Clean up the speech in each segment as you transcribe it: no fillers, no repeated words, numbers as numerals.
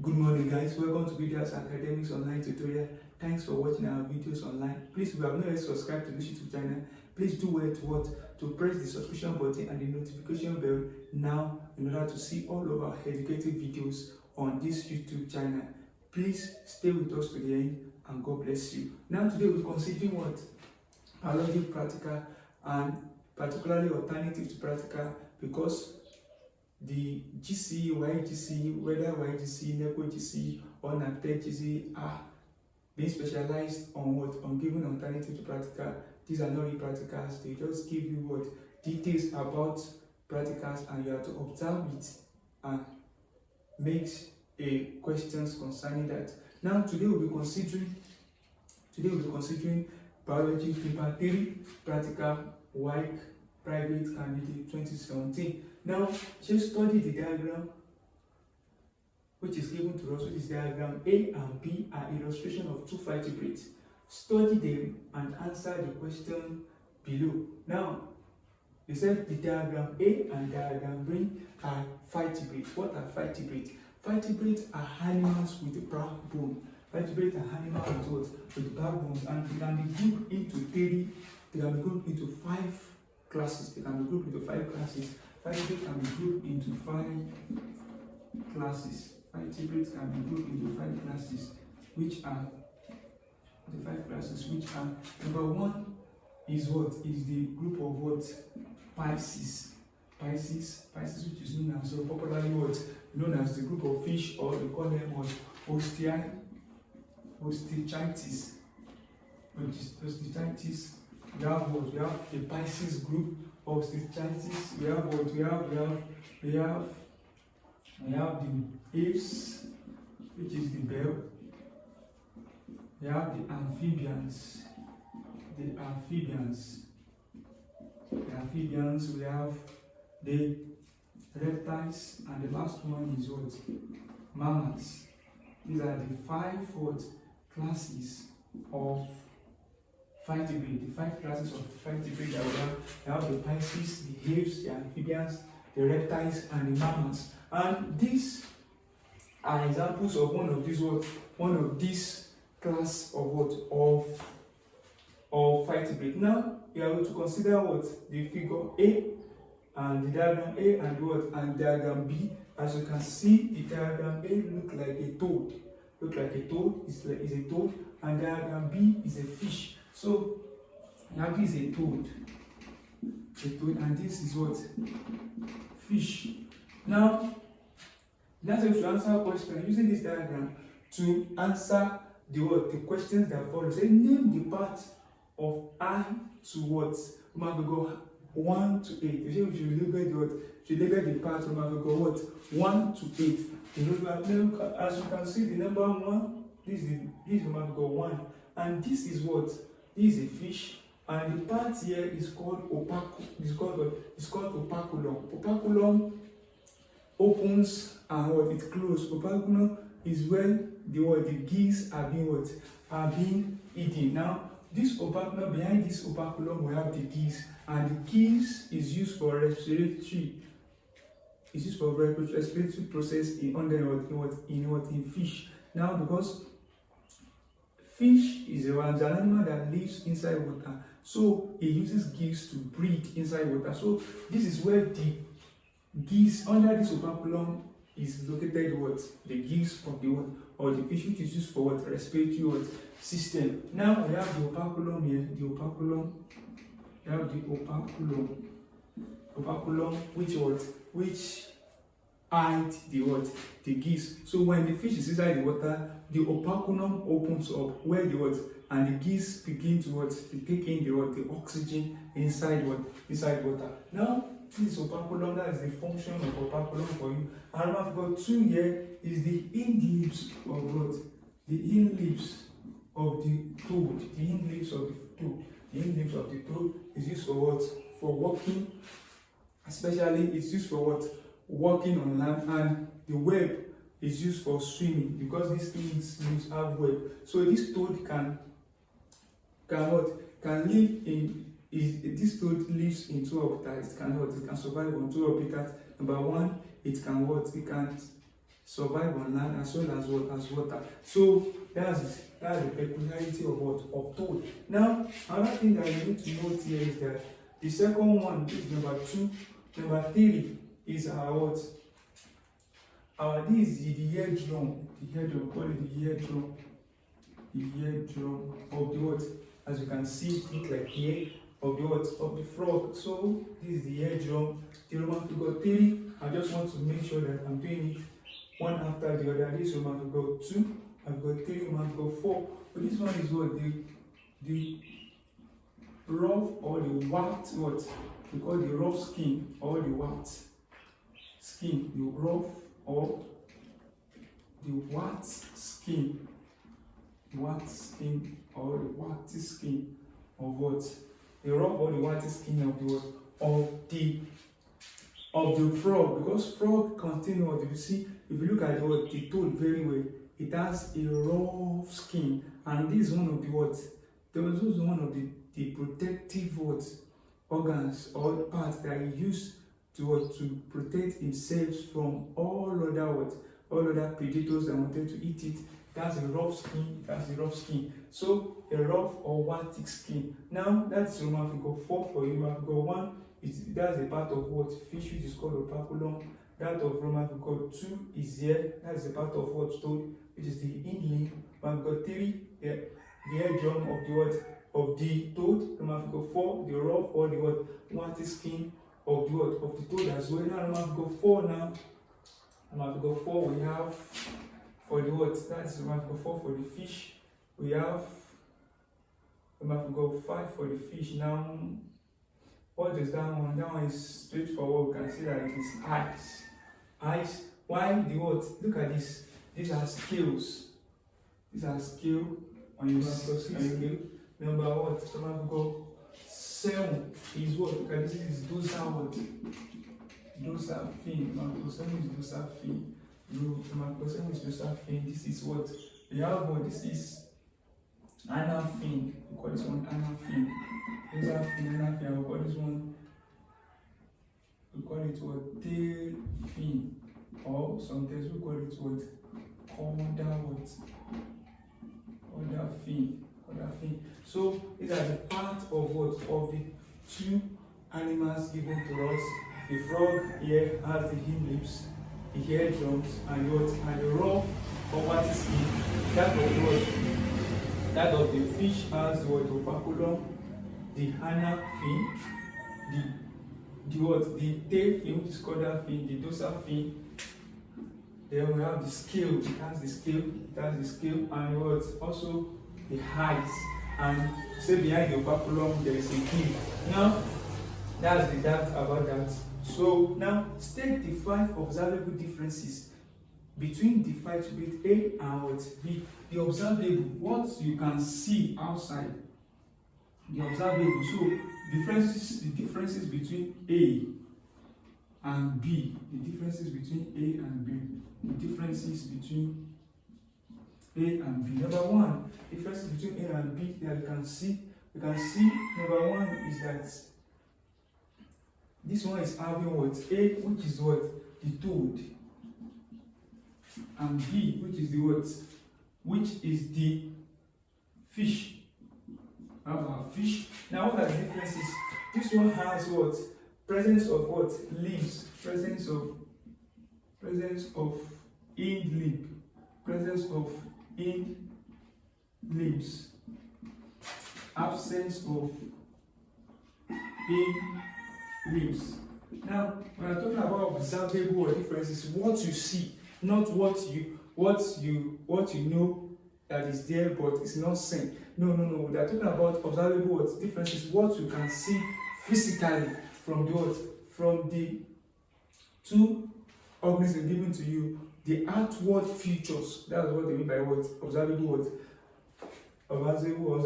Good morning guys, welcome to Videos Academics Online Tutorial. Thanks for watching our videos online. Please, if you have not yet subscribed to this YouTube channel, please do well to press the subscription button and the notification bell now in order to see all of our educative videos on this YouTube channel. Please stay with us to the end and God bless you. Now today we're considering what? Biology practical, and particularly alternative to practical, because the GCE, YGCE, whether YGCE, NECO GCE or NAPTEC GCE are being specialized on what? On giving alternative to practical. These are not really practicals, they just give you what? Details about practicals, and you have to observe it and make a questions concerning that. Now today we'll be considering biology paper 3, practical WAEC private candidate 2017. Now, just study the diagram which is given to us, which is diagram A and B are illustration of two vertebrates. Study them and answer the question below. Now, they said the diagram A and diagram B are vertebrates. What are vertebrates? Vertebrates are animals with a backbone. Vertebrates are animals with backbones, and they can be grouped into three. They can be grouped into 5 classes. They can be grouped into 5 classes. Vertebrates can be grouped into 5 classes. Vertebrates can be grouped into 5 classes, which are the 5 classes, which are number 1 is what? Is the group of what? Pisces. Pisces, which is known as popularly what? Known as the group of fish, or they call them what? Osteochites. Which is Osteochites. We have what? We have the Pisces group of Osteochites. We have what? We have the apes, which is the bell. We have the amphibians. We have the reptiles, and the last one is what? Mammals. These are the 5 what? Classes of vertebrate, the 5 classes of vertebrate that we have. We have the Pisces, the apes, the amphibians, the reptiles, and the mammals. And these are examples of one of these class of what? Of vertebrate. Now we are going to consider what? The figure A and the diagram A and what? And diagram B. As you can see, the diagram A look like a toad. Is a toad, and diagram B is a fish. So now this is a toad, and this is what? Fish. Now that's if you answer a question using this diagram to answer the questions that follow. Say name the part of I to what? We go 1 to 8. You see, we should label the part of go what? 1 to 8. As you can see, the number 1, this is go 1, and this is what? This is a fish, and the part here is called opaculum. It's called opaculum. Opaculum opens and what? It closes. Opaculum is when the geese are being eaten. Now, this opaculum, behind this opaculum, we have the geese, and the geese is used for respiratory. It's used for respiratory process in fish. Now, because fish is an animal that lives inside water, so it uses geese to breathe inside water. So this is where the geese under this opaculum is located. What? The geese of the what? Or the fish, which is used for what? Respiratory what? System. Now we have the opaculum here. The opaculum. We have the opaculum. Opaculum, which hide the what? The geese. So when the fish is inside the water, the opaculum opens up where the what? And the geese begin to what? To take in the what? The oxygen inside what? Inside water. Now this opaculum, that is the function of opaculum for you. And number 2 here is the hind lips of what? The hind lips of the toad. The hind lips of the toad. The hind lips of the toad is used for what? For walking. Especially it's used for what? Walking on land. And the web is used for swimming, because these things have web. So this toad can live in. This toad lives in 2 habitats. It can survive on 2 habitats. Number 1, it can survive on land as well as what as water. So that's the peculiarity of what of toad. Now another thing that you need to note here is that the second one, this is number 2. Number 3 is our what? This is the eardrum. The eardrum, call it the eardrum. The eardrum of the what? As you can see, it looks like here of the what? Of the frog. So this is the eardrum. The Roman figure 3. I just want to make sure that I'm doing it one after the other. This Roman figure 2. I've got 3. Roman figure 4. But this one is what? The rough or the waft what? We call the rough skin or the waft skin. The rough or the waft skin. Waft skin or the waft skin of what? The rough or the waft skin of the what? Of the frog, because frog contain what? If you see, if you look at the toad very well, it has a rough skin, and this is one of the what? There was also one of the protective what? Organs or parts that he used to protect himself from all other what? All other predators that wanted to eat it. It has a rough skin. It has a rough skin. So a rough or wattic skin. Now that's Roman figure 4 for you. Roman figure 1 that's a part of what? Fish, which is called operculum. That of Roman figure 2 is here. That's a part of what? Toad, which is the hind limb. Roman figure 3, the eardrum of the what? Of the toad. Roman figure 4, the rough or the what? Wattic skin of the what? Of the toad as well. Now Roman figure 4 now. Roman figure 4 we have for the what? That's Roman figure 4 for the fish. We have Roman figure 5 for the fish. Now what is that one? That one is straightforward. We can see that it is eyes. Eyes. Why the what? Look at this. These are scales. These are scale on your scale. Number what? Roman figure 7 is what? Look at this. This is dorsal what? Dorsal fin. Roman figure 7 is dorsal fin. Roman figure 7 is dorsal fin. This is what? We have what? This is anal fin. We call this one anal fin. Dorsal fin, anal fin. We call this one. We call it what? Tail fin. Or sometimes we call it what? Caudal what? Caudal fin. Caudal fin. So these are the parts of what? Of the 2 animals given to us. The frog here has the hind lips, the eardrums, and what? And the rough or wattic skin. That of what? That of the fish has what? Operculum, the anal fin, the what? The tail fin, which is caudal fin, the dorsal fin. Then we have the scale. It has the scale. It has the scale, and what? Also the eyes. And say behind the operculum there is a gill. Now that's the doubt about that. So now state the 5 observable differences between the 5 bit A and what? B. The observable, what you can see outside. The observable. So the differences between A and B. The differences between A and B. The differences between A and B. Number 1, differences between A and B that you can see. You can see number 1 is that this one is having what? A, which is what? The toad. And B, which is the what? Which is the fish. Our fish. Now what are the differences? This one has what? Presence of what? Leaves. Presence of hind limb. Presence of hind limbs. Absence of hind limbs. Now, when I'm talking about observable differences, what you see, not what you know that is there but it's not seen. No. We're talking about observable differences, what you can see physically from the what? From the 2 organisms given to you, the outward features. That's what they mean by what? Observable what? Observable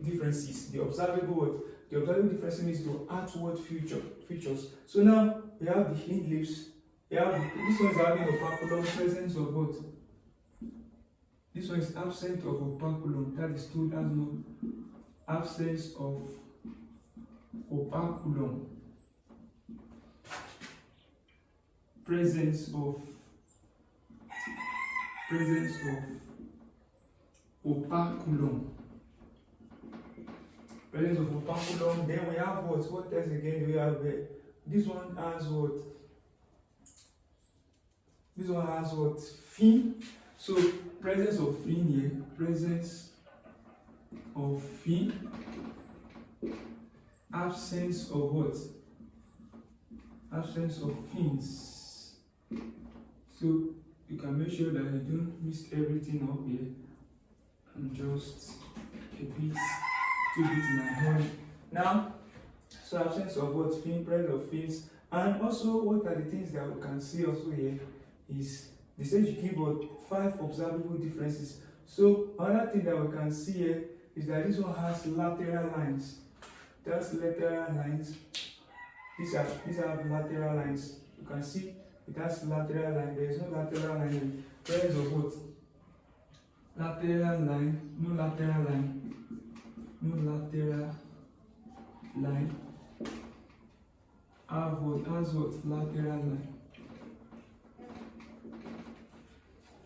differences. The observable what? The observable difference is the outward features. So now we have the hind lips. This one is having operculum, presence of what? This one is absent of operculum. That is true. That's no absence of operculum. Presence of presence of operculum. Presence of operculum. Then we have what? What else again do we have here? This one has what? This one has what? Fin. So presence of fin here. Presence of fin. Absence of what? Absence of fins. So you can make sure that you don't mix everything up here. And just a bit, too bit in a hurry. Now, so absence of what? Fin, presence of fins. And also, what are the things that we can see also here is they say you give what 5 observable differences. So another thing that we can see here is that this one has lateral lines. That's lateral lines. These are lateral lines. You can see it has lateral line. There is no lateral line. Presence of what? Lateral line. No lateral line. No lateral line. Have what? Has what? Lateral line.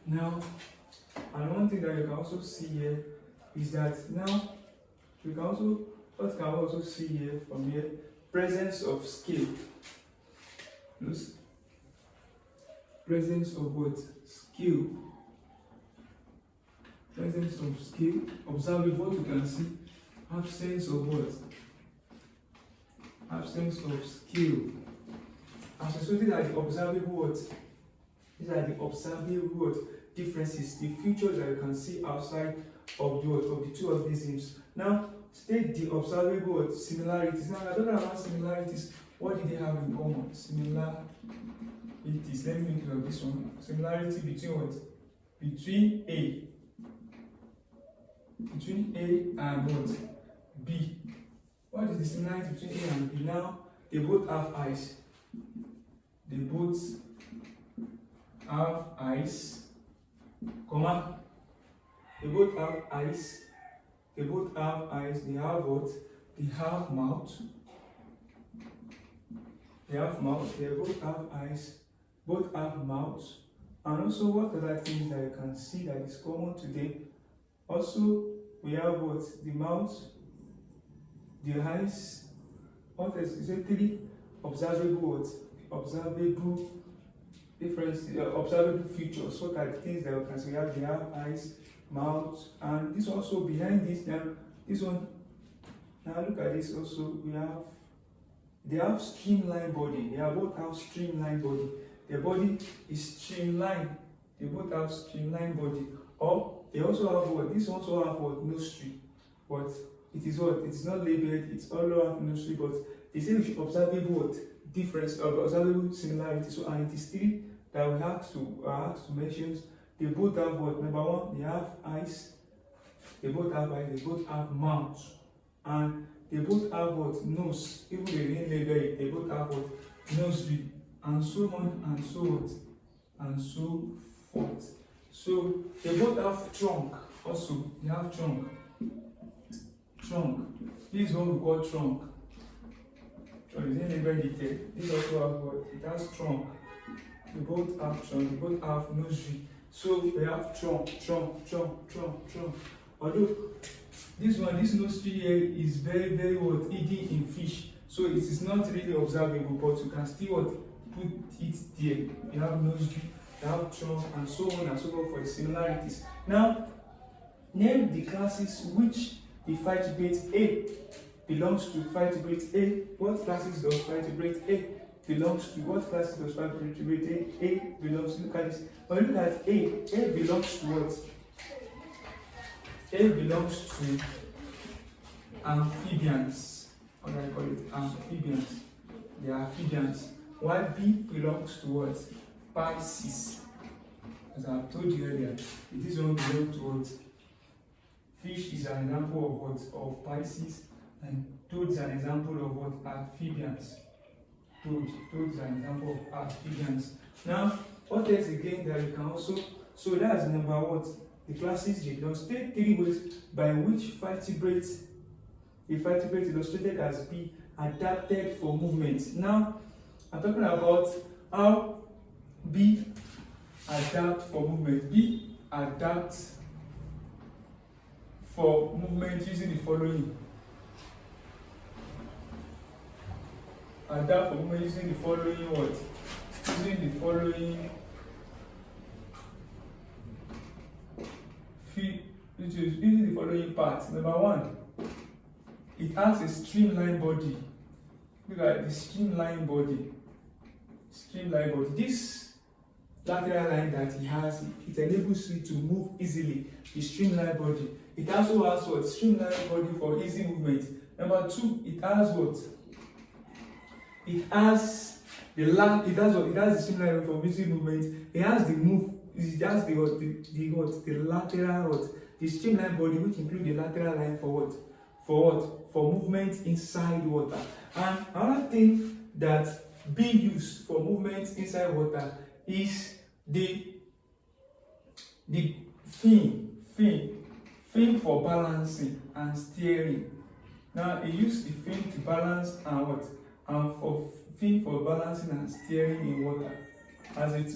Now, and one thing that you can also see here is that now you can also, what can we also see here from here? Presence of scale. Notice? Presence of what? Scale. Presence of scale. Observe what you can see. Absence of what? Absence of scale. So these are the observable what? These are the observable what? Differences, the features that you can see outside of the what? Of the two organisms. Now, state the observable what? Similarities. Now, I don't know about similarities. What did they have in common? Similarities. Let me think of this one. Similarity between what? Between A. Between A and what? B. What is the similarity between A and B? Now, they both have eyes. They both have eyes. Comma. They both have eyes. They both have eyes. They have what? They have mouth. They have mouth. They both have eyes. Both have mouth. And also, what other things that you can see that is common today? Also, we have what? The mouth, the eyes. What is it? 3 observable what? Observable difference, observable features. What are the things that you can see? They have eyes, mouth, and this also behind this. Now, this one. Now look at this. Also, they have streamlined body. They both have streamlined body. Their body is streamlined. They both have streamlined body. Or they also have what? This also have what? Nostril. But it is what? It is not labeled. It's all have nostril. But they say we should observable what? Difference of observable similarity. So and it is 3 that we have to mention. They both have what? Number 1, they have eyes. They both have eyes. They both have mouth, and they both have what? Nose. Even they didn't label it. They both have what? Nostril, and so on and so what? And so forth. So they both have trunk. Also, they have trunk. Trunk. This is what we call trunk. So it's in label detail. This also has what? It has trunk. They both have trunk. They both have nostril. So they have trunk. Although this nostril here is very, very what? Hidden in fish. So it is not really observable, but you can still what? Put it there. You have nostril, you have trunk, and so on and so forth for the similarities. Now, name the classes which the vertebrate A belongs to. Vertebrate A. What classes does vertebrate A belongs to? What classes does vertebrate A belongs to? Look at this. When you look at A belongs to what? A belongs to amphibians. What do I call it? Amphibians. They are amphibians. While B belongs to what? Pisces. As I've told you earlier, this one belongs to what? Fish is an example of what? Of Pisces, and toad is an example of what? Amphibians. Toad is an example of amphibians. Now, what else again that you can also? So that's number what? The classes they belong. State 3 ways by which the vertebrate illustrated as B adapted for movement. Now, I'm talking about how B adapt for movement. B adapt for movement using the following. Adapt for movement using the following what? Using the following using the following parts. Number one, it has a streamlined body. Look at the streamlined body. Streamlined body. This lateral line that it has, it enables you to move easily. The streamlined body. It also has what? Streamlined body for easy movement. Number two, it has what? It has the streamlined for easy movement. It has the move. It has the lateral what? The streamlined body, which includes the lateral line for what? For movement inside water. And another thing that being used for movement inside water is the fin for balancing and steering. Now it uses the fin to balance and what? And for fin for balancing and steering in water. As it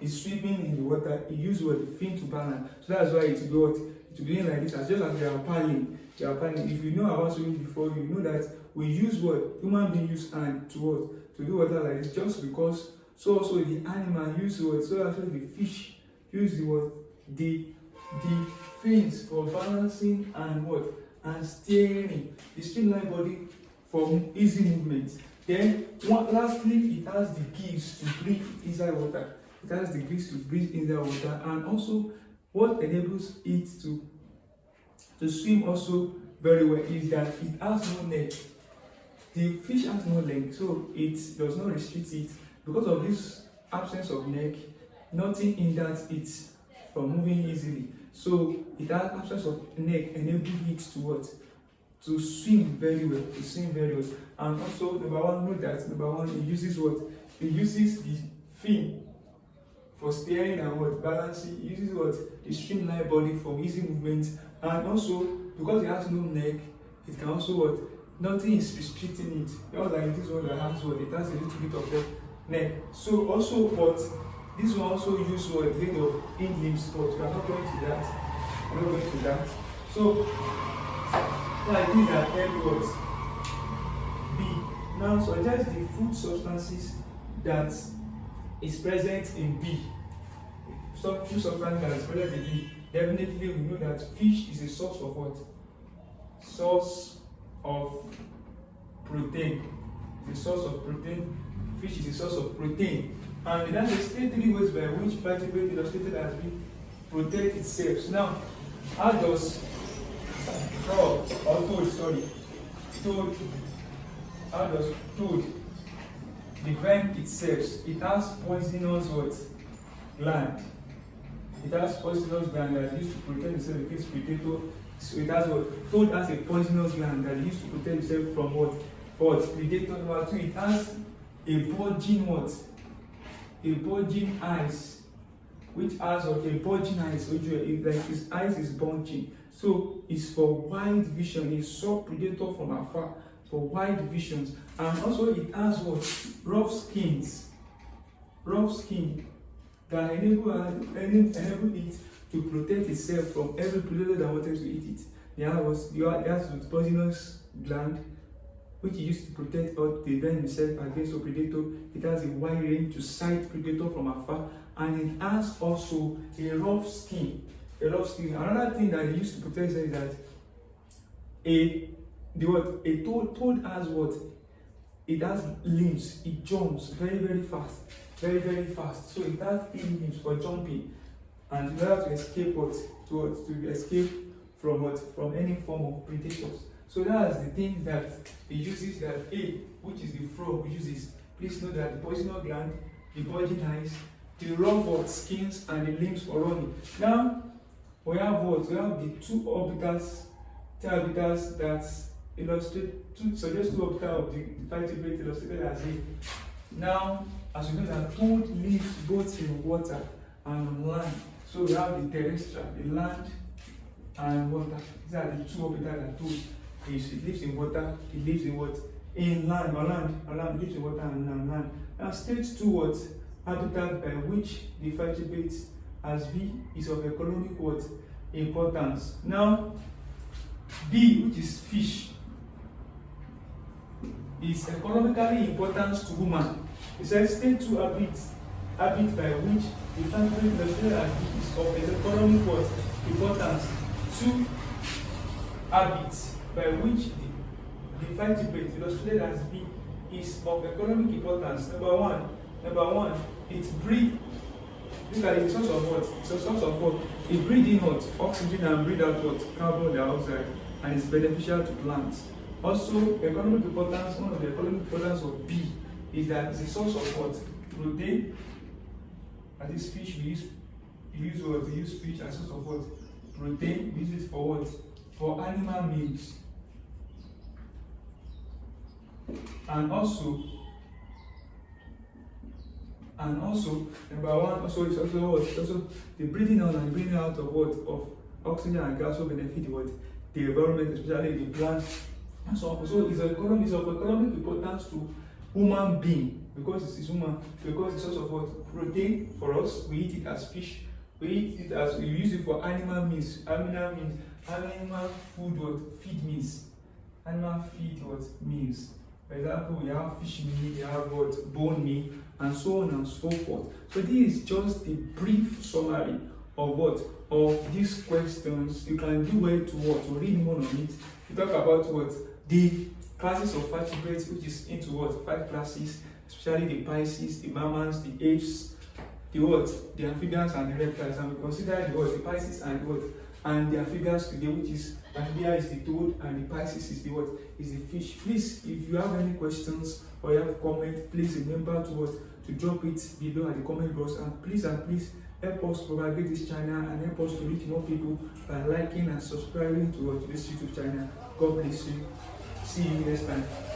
is swimming in the water, it uses what? The fin to balance. So that's why it will be what? It will be doing like this, as just as they are paddling. If you know about swimming before, you know that we use what? Human beings use hand to what? To do water like this, just because. So also the animal use what? So also the fish use the what? The fins for balancing and what? And steering. The streamlined body for easy movement. Then lastly, it has the gills to breathe inside water. It has the gills to breathe inside water, and also what enables it to swim also very well is that it has no neck. The fish has no leg, so it does not restrict it. Because of this absence of neck, nothing hinders it from moving easily. So it has absence of neck enabling it to what? To swim very well. And also number one, it uses what? It uses the fin for steering and what? Balancing. It uses what? The streamlined body for easy movement. And also, because it has no neck, it can also what? Nothing is restricting it. Not like this one that has what? It has a little bit of the neck. So also, but this one also uses what? The of hind limbs, but we are not going to that. So I think that what? B. Now suggest the food substances that is present in B. Some food substances that is present in B. Definitely we know that fish is a source of what? Source of protein. It's a source of protein. Fish is a source of protein. And that's the state 3 ways by which vertebrate illustrated as being protect itself. So now, how does toad defend itself? It has poisonous what? Gland. It has poisonous gland that is used to protect itself against predator. So it has what? Toad has a poisonous gland that is used to protect itself from what? Predator. Number 2, it has a bulging what? A bulging eyes, which has what? A bulging eyes, which like his eyes is bulging. So it's for wide vision. It saw predator from afar for wide visions. And also it has what? Rough skin that enable it to protect itself from every predator that wanted to eat it. It has poisonous gland, which it used to protect or defend itself against a predator. It has a wide range to sight predator from afar, and it has also a rough skin. Another thing that it used to protect itself is that a toad has what? It has limbs. It jumps very, very fast. So it has limbs for jumping, and in order to escape what? To escape from what? From any form of predators. So that's the thing that it uses, that A, which is the frog, uses. Please note that the poisonous gland, the bulging eyes, the rough skins, and the limbs for running. Now we have what? We have the two orbitals that suggest two orbitals of the vertebrate illustrated as A. Now, as we know that toad lives both in water and on land. So we have the terrestrial, the land and water. These are the two orbitals that toad. It lives in water, it lives in what? In land, on land, lives in water and on land. Now stage 2 what? Habitat by which the vertebrates as B is of economic what? Importance. Now, B, which is fish, is economically important to woman. It says state 2 habits by which the factory illustrated as B is of economic what? Importance. 2 habits by which the vertebrate illustrated as B is of economic importance. Number one, it breeds. Look at the source of what? It's a source of what? It breathes in what? Oxygen and breathes out what? Carbon dioxide, and it's beneficial to plants. Also, economic importance, one of the economic importance of B is that it's a source of what? Protein. And this fish we use what? We use fish as a source of what? Protein. We use it for what? For animal meals. And also, number one, also it's also what? It's also the breathing on and breathing out of what? Of oxygen and gas will benefit what? The environment, especially the plants. And so it's of economic importance to human being because it's human, because it's also what? Protein for us. We eat it as fish. We use it for animal meals. Animal food what? Feed meals. Animal feed what? Meals. For example, we have fish meal, we have what? Bone meal, and so on and so forth. So this is just the brief summary of what? Of these questions. You can do well to what? To read more on it. We talk about what? The classes of vertebrates, which is into what? 5 classes, especially the Pisces, the mammals, the apes, the what? The amphibians and the reptiles. And we consider the what? The Pisces and what? And the amphibians today, which is amphibia is the toad and the Pisces is the what? Is the fish. Please, if you have any questions or you have a comment, please remember to what? To drop it below at the comment box, and please help us propagate this channel and help us to reach more people by liking and subscribing to this YouTube channel. God bless you. See you next time.